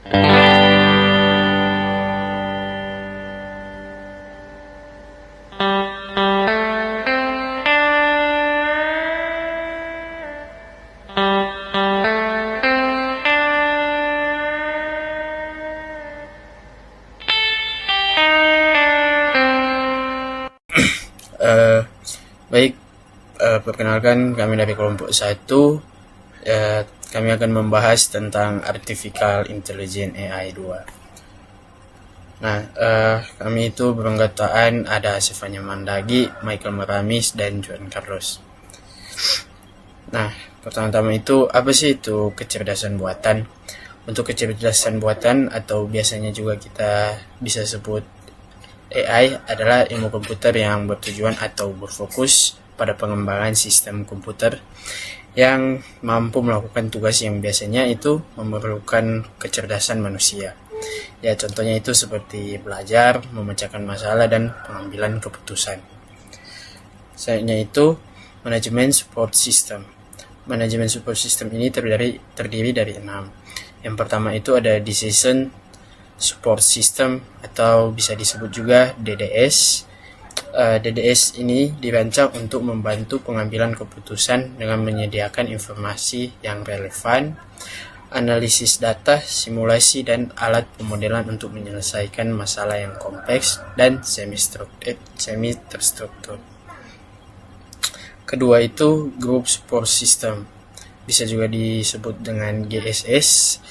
Baik, perkenalkan kami dari kelompok 1. Kami akan membahas tentang Artificial Intelligence AI 2. Nah, kami itu beranggotaan ada Sefanya Mandagi, Michael Maramis, dan Juan Carlos. Nah, pertama-tama itu apa sih itu kecerdasan buatan? Untuk kecerdasan buatan atau biasanya juga kita bisa sebut AI adalah ilmu komputer yang bertujuan atau berfokus pada pengembangan sistem komputer yang mampu melakukan tugas yang biasanya itu memerlukan kecerdasan manusia. Ya, contohnya itu seperti belajar, memecahkan masalah, dan pengambilan keputusan. Selanjutnya itu manajemen support system. Manajemen support system ini terdiri dari 6. Yang pertama itu ada decision support system atau bisa disebut juga DDS. DDS ini dirancang untuk membantu pengambilan keputusan dengan menyediakan informasi yang relevan, analisis data, simulasi, dan alat pemodelan untuk menyelesaikan masalah yang kompleks dan semi-terstruktur. Kedua itu Group Support System, bisa juga disebut dengan GSS.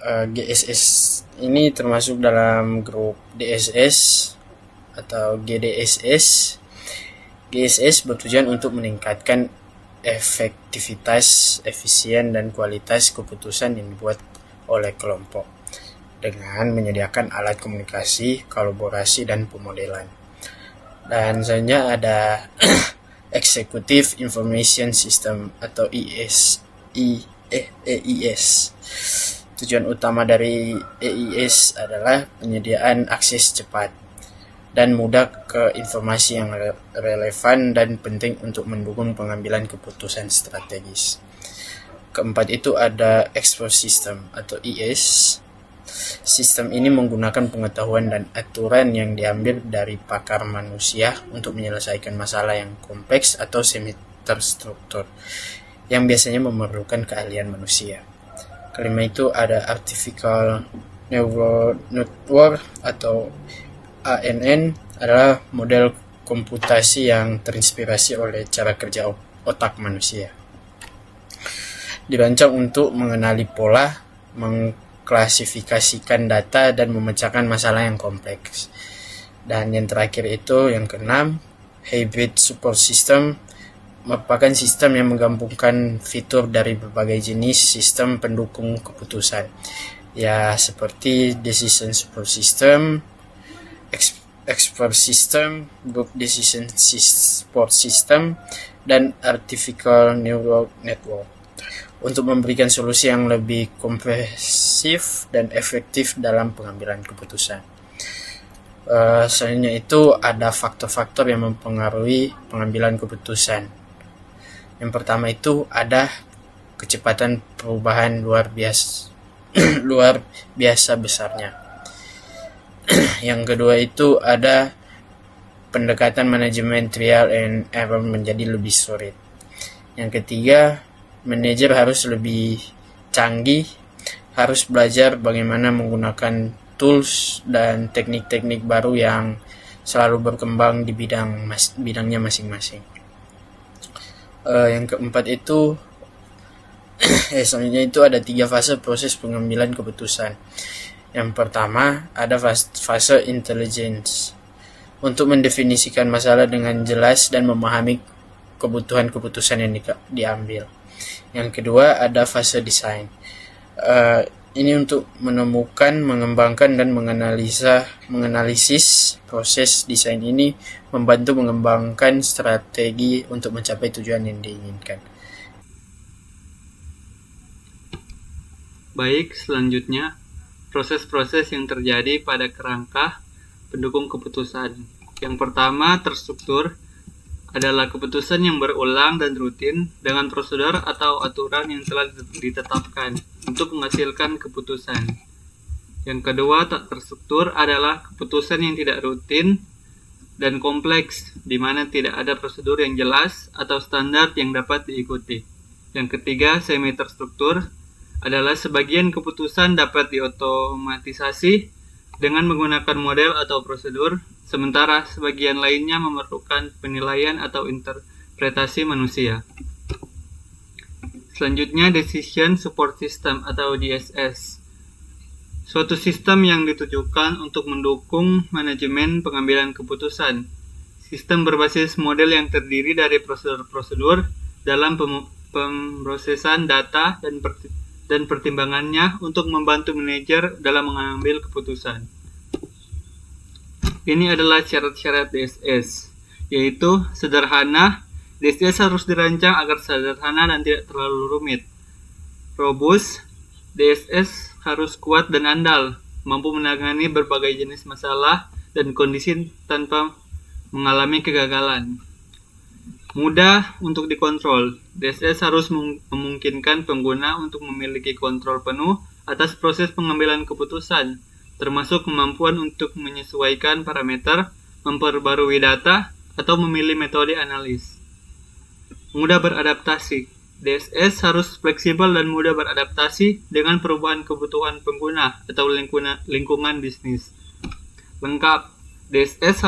GSS ini termasuk dalam grup DSS atau GDSS. GSS bertujuan untuk meningkatkan efektivitas, efisien, dan kualitas keputusan yang dibuat oleh kelompok dengan menyediakan alat komunikasi, kolaborasi, dan pemodelan. Dan selanjutnya ada Executive Information System atau EIS. Tujuan utama dari EIS adalah penyediaan akses cepat dan mudah ke informasi yang relevan dan penting untuk mendukung pengambilan keputusan strategis. Keempat itu ada Expert System atau ES. Sistem ini menggunakan pengetahuan dan aturan yang diambil dari pakar manusia untuk menyelesaikan masalah yang kompleks atau semi-terstruktur yang biasanya memerlukan keahlian manusia. Kelima itu ada Artificial Neural Network atau ANN, adalah model komputasi yang terinspirasi oleh cara kerja otak manusia. Dirancang untuk mengenali pola, mengklasifikasikan data, dan memecahkan masalah yang kompleks. Dan yang terakhir itu yang keenam, Hybrid Support System, merupakan sistem yang menggabungkan fitur dari berbagai jenis sistem pendukung keputusan, ya seperti Decision Support System, Expert System, Group Decision Support System, dan Artificial Neural Network untuk memberikan solusi yang lebih komprehensif dan efektif dalam pengambilan keputusan. Selanjutnya itu ada faktor-faktor yang mempengaruhi pengambilan keputusan. Yang pertama itu ada kecepatan perubahan luar biasa besarnya. Yang kedua itu ada pendekatan manajemen trial and error menjadi lebih sulit. Yang ketiga, manajer harus lebih canggih, harus belajar bagaimana menggunakan tools dan teknik-teknik baru yang selalu berkembang di bidangnya masing-masing. Yang keempat itu selanjutnya itu ada 3 fase proses pengambilan keputusan. Yang pertama ada fase intelligence, untuk mendefinisikan masalah dengan jelas dan memahami kebutuhan keputusan yang diambil. Yang kedua ada fase design. Ini untuk menemukan, mengembangkan, dan menganalisis. Proses desain ini membantu mengembangkan strategi untuk mencapai tujuan yang diinginkan. Baik, selanjutnya proses-proses yang terjadi pada kerangka pendukung keputusan. Yang pertama, terstruktur, adalah keputusan yang berulang dan rutin dengan prosedur atau aturan yang telah ditetapkan untuk menghasilkan keputusan. Yang kedua, tak terstruktur adalah keputusan yang tidak rutin dan kompleks, di mana tidak ada prosedur yang jelas atau standar yang dapat diikuti. Yang ketiga, semi terstruktur adalah sebagian keputusan dapat diotomatisasi dengan menggunakan model atau prosedur, sementara sebagian lainnya memerlukan penilaian atau interpretasi manusia. Selanjutnya, Decision Support System atau DSS. Suatu sistem yang ditujukan untuk mendukung manajemen pengambilan keputusan. Sistem berbasis model yang terdiri dari prosedur-prosedur dalam pemrosesan data dan pertimbangannya untuk membantu manajer dalam mengambil keputusan. Ini adalah syarat-syarat DSS, yaitu sederhana. DSS harus dirancang agar sederhana dan tidak terlalu rumit. Robust, DSS harus kuat dan andal, mampu menangani berbagai jenis masalah dan kondisi tanpa mengalami kegagalan. Mudah untuk dikontrol, DSS harus memungkinkan pengguna untuk memiliki kontrol penuh atas proses pengambilan keputusan, termasuk kemampuan untuk menyesuaikan parameter, memperbarui data, atau memilih metode analis. Mudah beradaptasi. DSS harus fleksibel dan mudah beradaptasi dengan perubahan kebutuhan pengguna atau lingkungan bisnis. Lengkap. DSS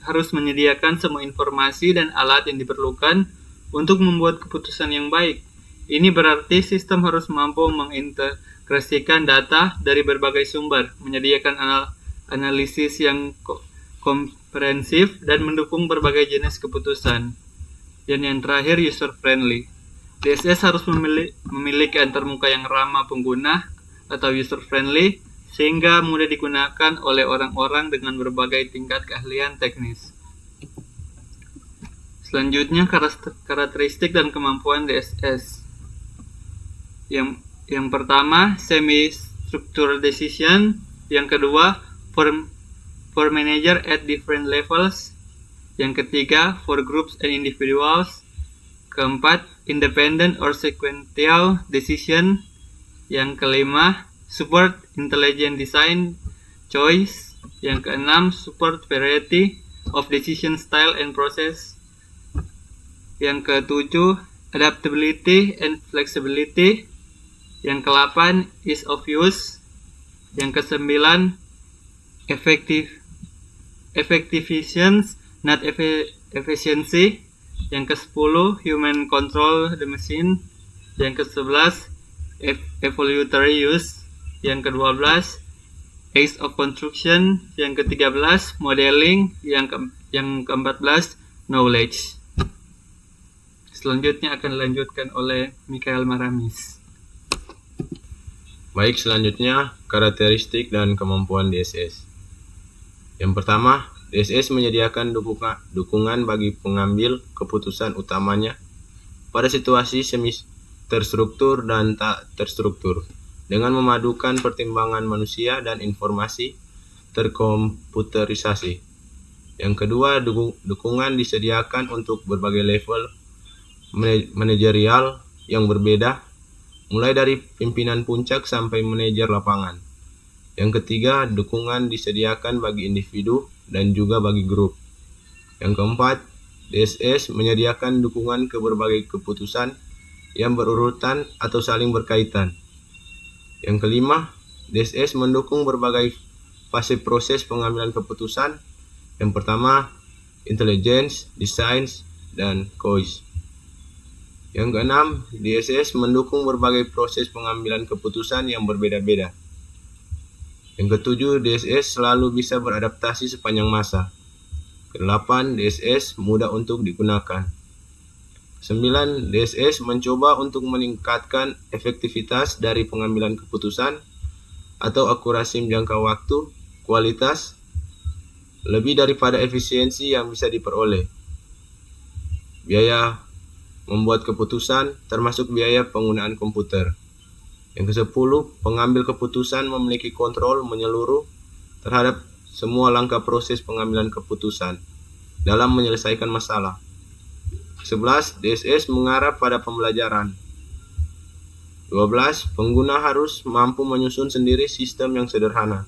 harus menyediakan semua informasi dan alat yang diperlukan untuk membuat keputusan yang baik. Ini berarti sistem harus mampu mengintegrasikan data dari berbagai sumber, menyediakan analisis yang komprehensif, dan mendukung berbagai jenis keputusan. Dan yang terakhir, user-friendly. DSS harus memiliki antarmuka yang ramah pengguna atau user-friendly, sehingga mudah digunakan oleh orang-orang dengan berbagai tingkat keahlian teknis. Selanjutnya, karakteristik dan kemampuan DSS. Yang pertama, semi-structural decision. Yang kedua, for manager at different levels. Yang ketiga, for groups and individuals. Keempat, independent or sequential decision. Yang kelima, support intelligent design choice. Yang keenam, support variety of decision style and process. Yang ketujuh, adaptability and flexibility. Yang ke-8, ease of use. Yang ke-9, effectiveness, not efficiency. Yang ke-10, human control the machine. Yang ke-11, evolutionary use. Yang ke-12, ease of construction. Yang ke-13, modeling. Yang ke-14, knowledge. Selanjutnya akan dilanjutkan oleh Michael Maramis. Baik, selanjutnya karakteristik dan kemampuan DSS. Yang pertama, DSS menyediakan dukungan bagi pengambil keputusan utamanya pada situasi semi terstruktur dan tak terstruktur, dengan memadukan pertimbangan manusia dan informasi terkomputerisasi. Yang kedua, dukungan disediakan untuk berbagai level manajerial yang berbeda, mulai dari pimpinan puncak sampai manajer lapangan. Yang ketiga, dukungan disediakan bagi individu dan juga bagi grup. Yang keempat, DSS menyediakan dukungan ke berbagai keputusan yang berurutan atau saling berkaitan. Yang kelima, DSS mendukung berbagai fase proses pengambilan keputusan. Yang pertama, intelligence, design, dan choice. Yang keenam, DSS mendukung berbagai proses pengambilan keputusan yang berbeda-beda. Yang ketujuh, DSS selalu bisa beradaptasi sepanjang masa. Kedelapan, DSS mudah untuk digunakan. 9. DSS mencoba untuk meningkatkan efektivitas dari pengambilan keputusan atau akurasi jangka waktu, kualitas, lebih daripada efisiensi yang bisa diperoleh. Biaya membuat keputusan, termasuk biaya penggunaan komputer. Yang ke-10, pengambil keputusan memiliki kontrol menyeluruh terhadap semua langkah proses pengambilan keputusan dalam menyelesaikan masalah. 11. DSS mengarah pada pembelajaran. 12. Pengguna harus mampu menyusun sendiri sistem yang sederhana.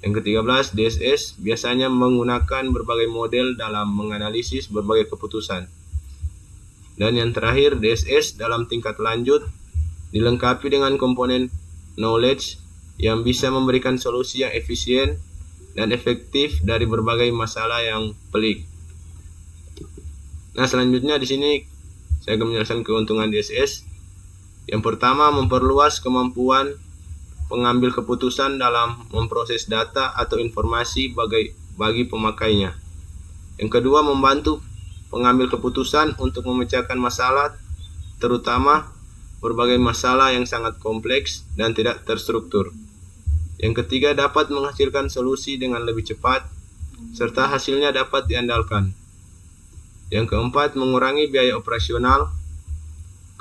Yang ke-13, DSS biasanya menggunakan berbagai model dalam menganalisis berbagai keputusan. Dan yang terakhir, DSS dalam tingkat lanjut dilengkapi dengan komponen knowledge yang bisa memberikan solusi yang efisien dan efektif dari berbagai masalah yang pelik. Nah, selanjutnya di sini saya akan menjelaskan keuntungan DSS. Yang pertama, memperluas kemampuan pengambil keputusan dalam memproses data atau informasi bagi pemakainya. Yang kedua, membantu pengambil keputusan untuk memecahkan masalah, terutama berbagai masalah yang sangat kompleks dan tidak terstruktur. Yang ketiga, dapat menghasilkan solusi dengan lebih cepat, serta hasilnya dapat diandalkan. Yang keempat, mengurangi biaya operasional.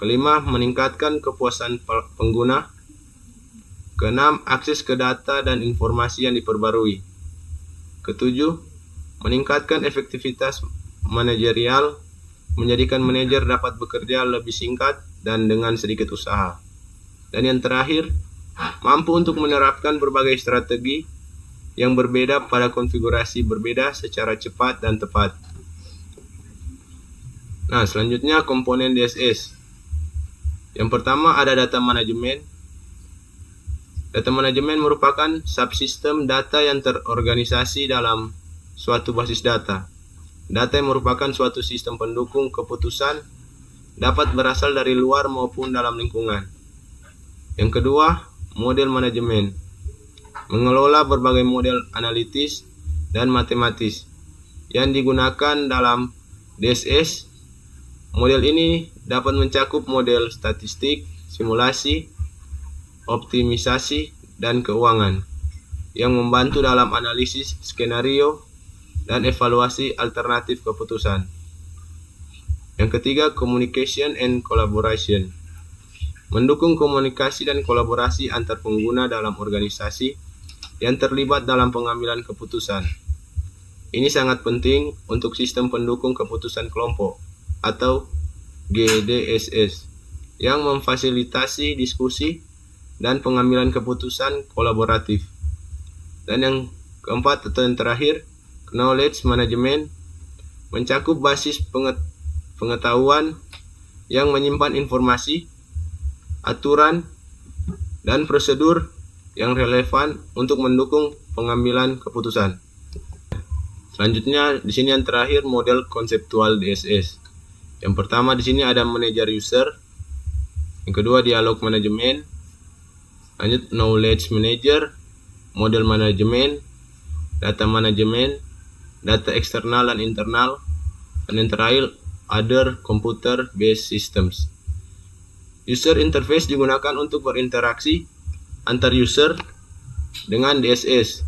Kelima, meningkatkan kepuasan pengguna. Keenam, akses ke data dan informasi yang diperbarui. Ketujuh, meningkatkan efektivitas manajerial, menjadikan manajer dapat bekerja lebih singkat dan dengan sedikit usaha. Dan yang terakhir, mampu untuk menerapkan berbagai strategi yang berbeda pada konfigurasi berbeda secara cepat dan tepat. Nah, selanjutnya komponen DSS. Yang pertama ada data manajemen. Data manajemen merupakan subsistem data yang terorganisasi dalam suatu basis data. Data yang merupakan suatu sistem pendukung keputusan dapat berasal dari luar maupun dalam lingkungan. Yang kedua, model manajemen. Mengelola berbagai model analitis dan matematis yang digunakan dalam DSS. Model ini dapat mencakup model statistik, simulasi, optimisasi, dan keuangan yang membantu dalam analisis skenario dan evaluasi alternatif keputusan. Yang ketiga, communication and collaboration. Mendukung komunikasi dan kolaborasi antar pengguna dalam organisasi yang terlibat dalam pengambilan keputusan. Ini sangat penting untuk sistem pendukung keputusan kelompok atau GDSS yang memfasilitasi diskusi dan pengambilan keputusan kolaboratif. Dan yang keempat atau yang terakhir, knowledge management mencakup basis pengetahuan yang menyimpan informasi, aturan, dan prosedur yang relevan untuk mendukung pengambilan keputusan. Selanjutnya di sini yang terakhir model konseptual DSS. Yang pertama di sini ada manager user. Yang kedua dialog manajemen. Lanjut knowledge manager, model manajemen, data manajemen, data eksternal dan internal, dan yang terakhir other computer based systems. User interface digunakan untuk berinteraksi antar user dengan DSS,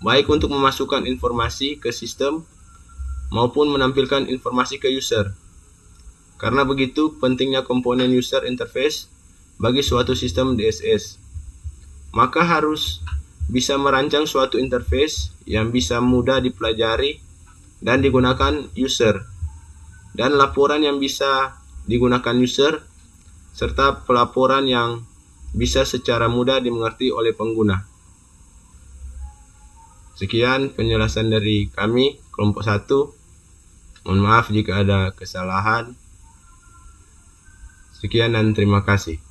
baik untuk memasukkan informasi ke sistem maupun menampilkan informasi ke user. Karena begitu pentingnya komponen user interface bagi suatu sistem DSS, maka harus bisa merancang suatu interface yang bisa mudah dipelajari dan digunakan user, dan laporan yang bisa digunakan user, serta pelaporan yang bisa secara mudah dimengerti oleh pengguna. Sekian penjelasan dari kami, kelompok 1. Mohon maaf jika ada kesalahan. Sekian dan terima kasih.